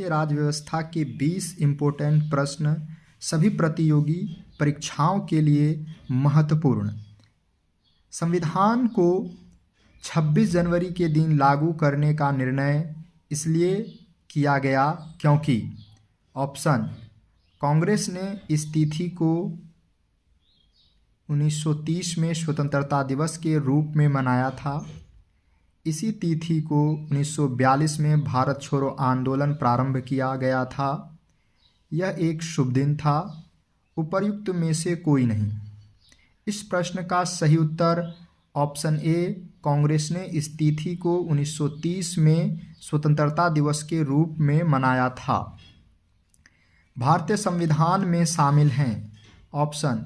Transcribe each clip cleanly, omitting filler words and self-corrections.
भारतीय राज्य व्यवस्था के 20 इम्पोर्टेंट प्रश्न सभी प्रतियोगी परीक्षाओं के लिए महत्वपूर्ण। संविधान को 26 जनवरी के दिन लागू करने का निर्णय इसलिए किया गया क्योंकि ऑप्शन कांग्रेस ने इस तिथि को 1930 में स्वतंत्रता दिवस के रूप में मनाया था। इसी तिथि को 1942 में भारत छोड़ो आंदोलन प्रारंभ किया गया था। यह एक शुभ दिन था। उपर्युक्त में से कोई नहीं। इस प्रश्न का सही उत्तर ऑप्शन ए, कांग्रेस ने इस तिथि को 1930 में स्वतंत्रता दिवस के रूप में मनाया था। भारतीय संविधान में शामिल हैं ऑप्शन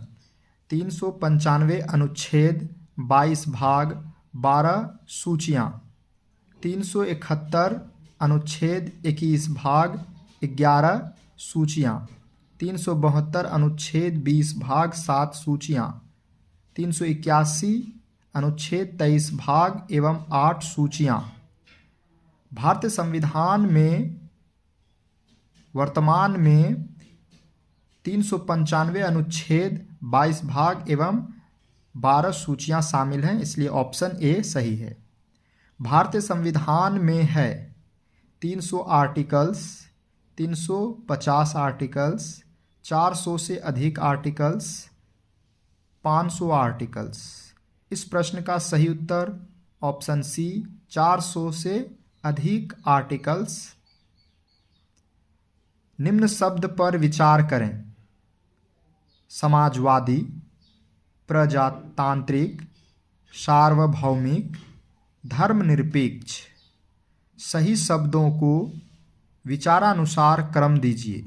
395 अनुच्छेद 22 भाग 12 सूचियाँ, 371 अनुच्छेद 21 भाग 11 सूचियाँ, 372 अनुच्छेद 20 भाग 7 सूचियाँ, 381 अनुच्छेद 23 भाग एवं 8 सूचियाँ। भारतीय संविधान में वर्तमान में 395 अनुच्छेद 22 भाग एवं 12 सूचियां शामिल हैं, इसलिए ऑप्शन ए सही है। भारतीय संविधान में है 300 आर्टिकल्स, 350 आर्टिकल्स, 400 से अधिक आर्टिकल्स, 500 आर्टिकल्स। इस प्रश्न का सही उत्तर ऑप्शन सी 400 से अधिक आर्टिकल्स। निम्न शब्द पर विचार करें: समाजवादी, प्रजातांत्रिक, सार्वभौमिक, धर्मनिरपेक्ष। सही शब्दों को विचारानुसार क्रम दीजिए।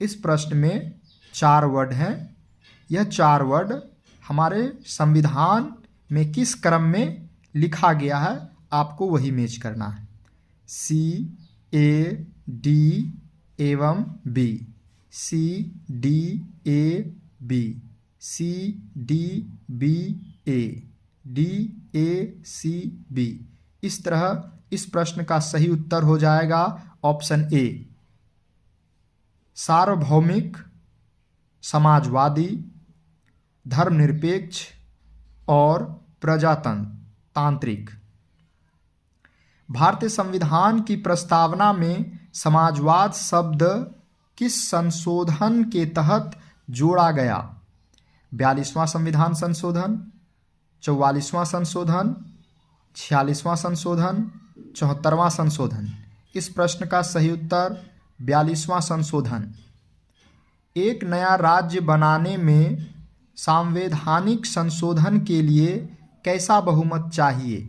इस प्रश्न में 4 वर्ड हैं। यह 4 वर्ड हमारे संविधान में किस क्रम में लिखा गया है आपको वही मैच करना है। सी, ए, डी एवं बी, सी, डी, ए, बी, सी, डी, बी, ए, डी, ए, सी, बी। इस तरह इस प्रश्न का सही उत्तर हो जाएगा ऑप्शन ए, सार्वभौमिक, समाजवादी, धर्मनिरपेक्ष और प्रजातांत्रिक। भारतीय संविधान की प्रस्तावना में समाजवाद शब्द किस संशोधन के तहत जोड़ा गया? 42वां संविधान संशोधन, 44वां संशोधन, 46वां संशोधन, 74वां संशोधन। इस प्रश्न का सही उत्तर 42वां संशोधन। एक नया राज्य बनाने में संवैधानिक संशोधन के लिए कैसा बहुमत चाहिए?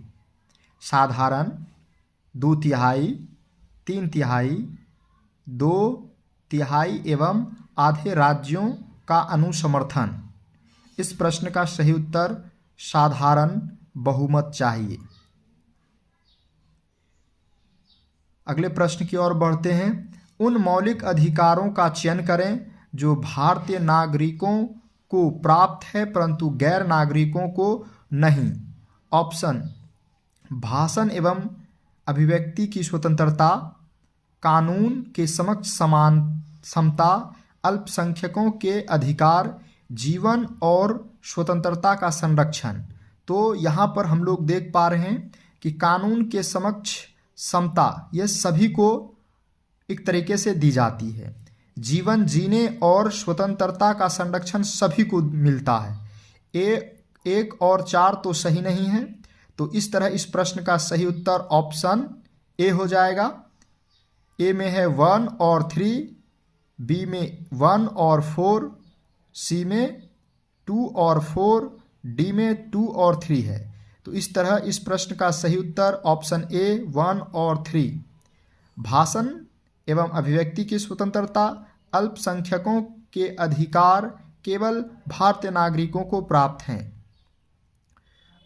साधारण, 2/3, 3/3, 2/3 एवं आधे राज्यों का अनुसमर्थन। इस प्रश्न का सही उत्तर साधारण बहुमत चाहिए। अगले प्रश्न की ओर बढ़ते हैं। उन मौलिक अधिकारों का चयन करें जो भारतीय नागरिकों को प्राप्त है परंतु गैर नागरिकों को नहीं। ऑप्शन: भाषण एवं अभिव्यक्ति की स्वतंत्रता, कानून के समक्ष समता, अल्पसंख्यकों के अधिकार, जीवन और स्वतंत्रता का संरक्षण। तो यहाँ पर हम लोग देख पा रहे हैं कि कानून के समक्ष समता यह सभी को एक तरीके से दी जाती है। जीवन जीने और स्वतंत्रता का संरक्षण सभी को मिलता है। 1 और 4 तो सही नहीं है, तो इस तरह इस प्रश्न का सही उत्तर ऑप्शन ए हो जाएगा। ए में है 1 और 3, बी में 1 और 4, सी में 2 और 4, डी में 2 और 3 है। तो इस तरह इस प्रश्न का सही उत्तर ऑप्शन ए 1 और 3। भाषण एवं अभिव्यक्ति की स्वतंत्रता, अल्पसंख्यकों के अधिकार केवल भारतीय नागरिकों को प्राप्त हैं।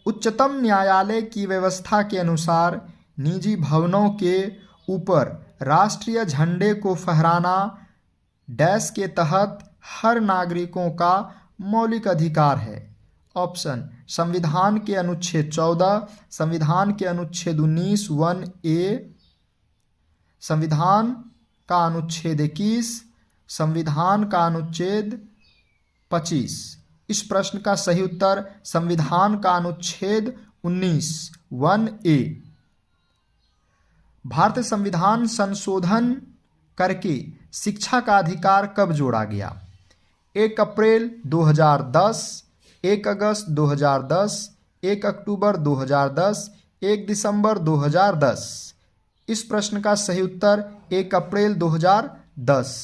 उच्चतम न्यायालय की व्यवस्था के अनुसार निजी भवनों के ऊपर राष्ट्रीय झंडे को फहराना डैश के तहत हर नागरिकों का मौलिक अधिकार है। ऑप्शन: संविधान के अनुच्छेद 14, संविधान के अनुच्छेद 19 1A, संविधान का अनुच्छेद 21, संविधान का अनुच्छेद 25। इस प्रश्न का सही उत्तर संविधान का अनुच्छेद 19 1A। भारतीय संविधान संशोधन करके शिक्षा का अधिकार कब जोड़ा गया? 1 अप्रैल 2010, 1 अगस्त 2010, 1 अक्टूबर 2010, 1 दिसंबर 2010। इस प्रश्न का सही उत्तर 1 अप्रैल 2010।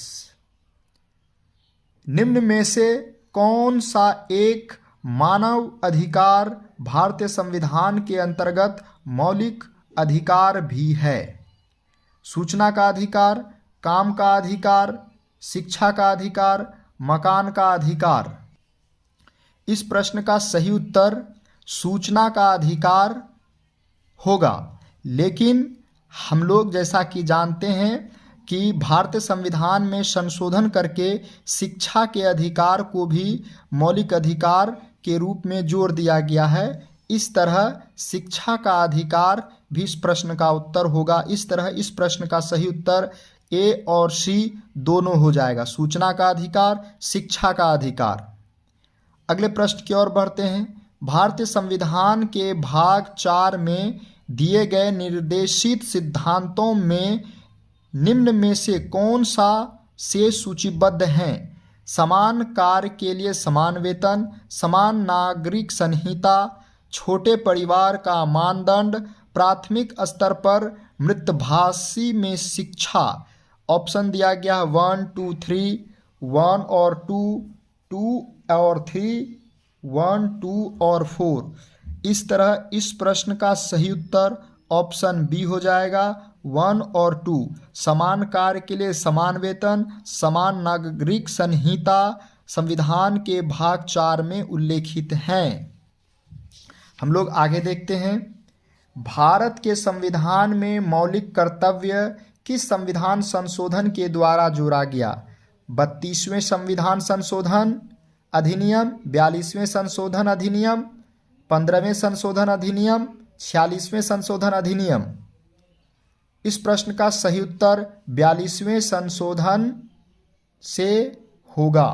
निम्न में से कौन सा एक मानव अधिकार भारतीय संविधान के अंतर्गत मौलिक अधिकार भी है? सूचना का अधिकार, काम का अधिकार, शिक्षा का अधिकार, मकान का अधिकार। इस प्रश्न का सही उत्तर सूचना का अधिकार होगा। लेकिन हम लोग जैसा कि जानते हैं कि भारतीय संविधान में संशोधन करके शिक्षा के अधिकार को भी मौलिक अधिकार के रूप में जोड़ दिया गया है। इस तरह शिक्षा का अधिकार भी इस प्रश्न का उत्तर होगा। इस तरह इस प्रश्न का सही उत्तर ए और सी दोनों हो जाएगा, सूचना का अधिकार, शिक्षा का अधिकार। अगले प्रश्न की ओर बढ़ते हैं। भारतीय संविधान के भाग 4 में दिए गए निर्देशित सिद्धांतों में निम्न में से कौन सा से सूचीबद्ध हैं? समान कार्य के लिए समान वेतन, समान नागरिक संहिता, छोटे परिवार का मानदंड, प्राथमिक स्तर पर मृतभाषी में शिक्षा। ऑप्शन दिया गया 1 2 3, 1 और 2, 2 और 3, 1 2 और 4। इस तरह इस प्रश्न का सही उत्तर ऑप्शन बी हो जाएगा, 1 और 2। समान कार्य के लिए समान वेतन, समान नागरिक संहिता संविधान के भाग 4 में उल्लेखित हैं। हम लोग आगे देखते हैं। भारत के संविधान में मौलिक कर्तव्य किस संविधान संशोधन के द्वारा जोड़ा गया? 32वें संविधान संशोधन अधिनियम, 42वें संशोधन अधिनियम, 15वें संशोधन अधिनियम, 46वें संशोधन अधिनियम। इस प्रश्न का सही उत्तर 42वें संशोधन से होगा।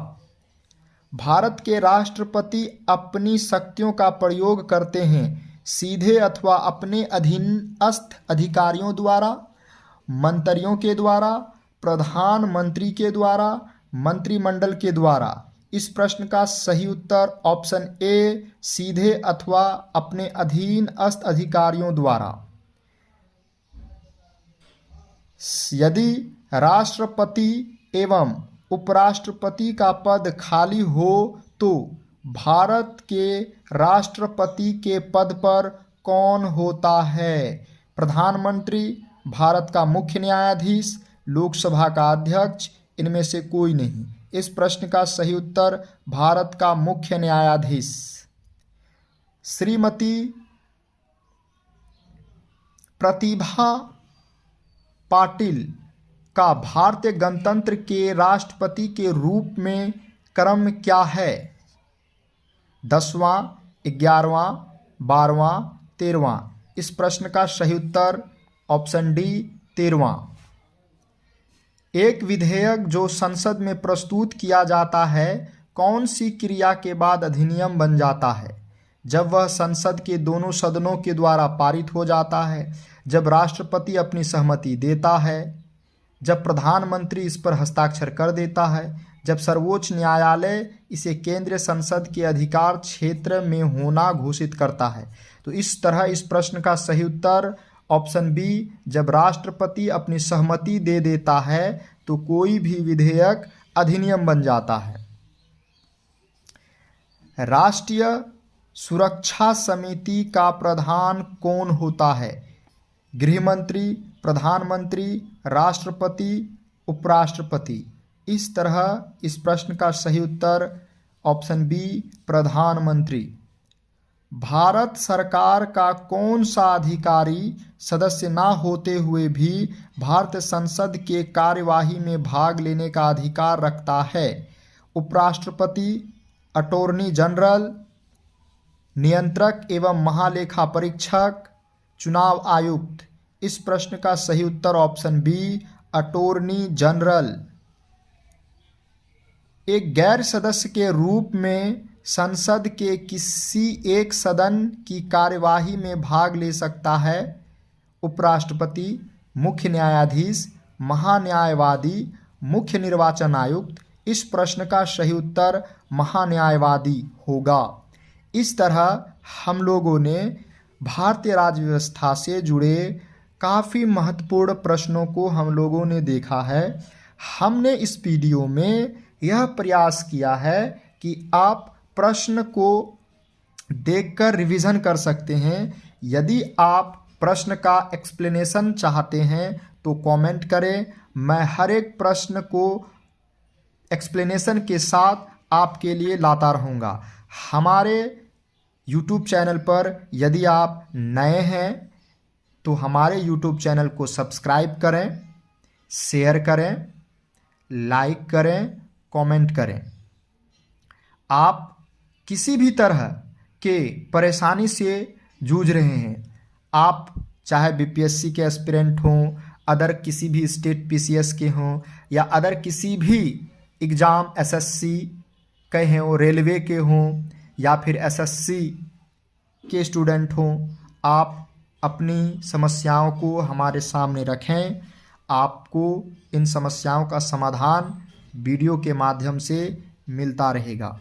भारत के राष्ट्रपति अपनी शक्तियों का प्रयोग करते हैं सीधे अथवा अपने अधीनस्थ अधिकारियों द्वारा, मंत्रियों के द्वारा, प्रधानमंत्री के द्वारा, मंत्रिमंडल के द्वारा। इस प्रश्न का सही उत्तर ऑप्शन ए, सीधे अथवा अपने अधीनस्थ अधिकारियों द्वारा। यदि राष्ट्रपति एवं उपराष्ट्रपति का पद खाली हो तो भारत के राष्ट्रपति के पद पर कौन होता है? प्रधानमंत्री, भारत का मुख्य न्यायाधीश, लोकसभा का अध्यक्ष, इनमें से कोई नहीं। इस प्रश्न का सही उत्तर भारत का मुख्य न्यायाधीश। श्रीमती प्रतिभा पाटिल का भारतीय गणतंत्र के राष्ट्रपति के रूप में क्रम क्या है? 10वां, 11वां, 12वां, 13वां। इस प्रश्न का सही उत्तर ऑप्शन डी 13वां। एक विधेयक जो संसद में प्रस्तुत किया जाता है कौन सी क्रिया के बाद अधिनियम बन जाता है? जब वह संसद के दोनों सदनों के द्वारा पारित हो जाता है, जब राष्ट्रपति अपनी सहमति देता है, जब प्रधानमंत्री इस पर हस्ताक्षर कर देता है, जब सर्वोच्च न्यायालय इसे केंद्रीय संसद के अधिकार क्षेत्र में होना घोषित करता है। तो इस तरह इस प्रश्न का सही उत्तर ऑप्शन बी, जब राष्ट्रपति अपनी सहमति दे देता है तो कोई भी विधेयक अधिनियम बन जाता है। राष्ट्रीय सुरक्षा समिति का प्रधान कौन होता है? गृह मंत्री, प्रधानमंत्री, राष्ट्रपति, उपराष्ट्रपति। इस तरह इस प्रश्न का सही उत्तर ऑप्शन बी, प्रधानमंत्री। भारत सरकार का कौन सा अधिकारी सदस्य ना होते हुए भी भारत संसद के कार्यवाही में भाग लेने का अधिकार रखता है? उपराष्ट्रपति, अटॉर्नी जनरल, नियंत्रक एवं महालेखा परीक्षक, चुनाव आयुक्त। इस प्रश्न का सही उत्तर ऑप्शन बी, अटॉर्नी जनरल। एक गैर सदस्य के रूप में संसद के किसी एक सदन की कार्यवाही में भाग ले सकता है उपराष्ट्रपति, मुख्य न्यायाधीश, महान्यायवादी, मुख्य निर्वाचन आयुक्त। इस प्रश्न का सही उत्तर महान्यायवादी होगा। इस तरह हम लोगों ने भारतीय राज्य व्यवस्था से जुड़े काफ़ी महत्वपूर्ण प्रश्नों को हम लोगों ने देखा है। हमने इस वीडियो में यह प्रयास किया है कि आप प्रश्न को देखकर रिवीजन कर सकते हैं। यदि आप प्रश्न का एक्सप्लेनेशन चाहते हैं तो कमेंट करें। मैं हर एक प्रश्न को एक्सप्लेनेशन के साथ आपके लिए लाता रहूँगा। हमारे YouTube चैनल पर यदि आप नए हैं तो हमारे YouTube चैनल को सब्सक्राइब करें, शेयर करें, लाइक करें, कमेंट करें। आप किसी भी तरह के परेशानी से जूझ रहे हैं, आप चाहे BPSC के एस्पिरेंट हों, अदर किसी भी स्टेट PCS के हों, या अदर किसी भी एग्ज़ाम SSC के हों, रेलवे के हों, या फिर SSC के स्टूडेंट हों, आप अपनी समस्याओं को हमारे सामने रखें। आपको इन समस्याओं का समाधान वीडियो के माध्यम से मिलता रहेगा।